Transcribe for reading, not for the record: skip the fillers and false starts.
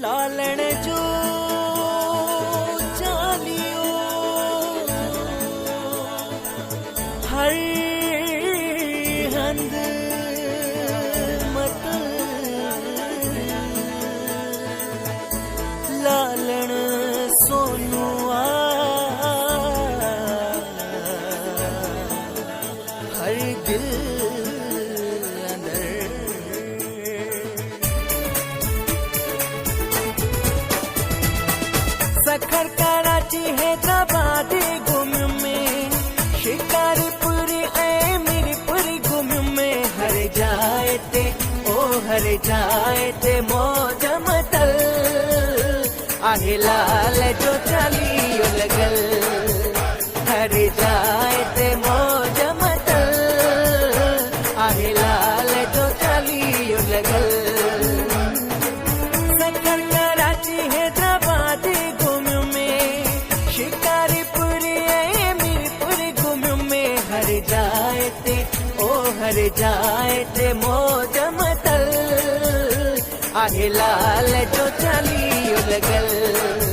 लालण जो चालियो हर हंद मत लालण सोनू हर दिल सखर कराची हैदराबाद गुम में शिकारीपुरी ऐ मीरपुरी गुम में हर जाए ते मौज मतल आहे लाल जो चालियो लगल हर जाए ते मौज मतल आहे लाल जो चालियो लगल सखर कराची हैदराबाद हर जाए ते मौज मतल आहे लाल जो चालियो लगल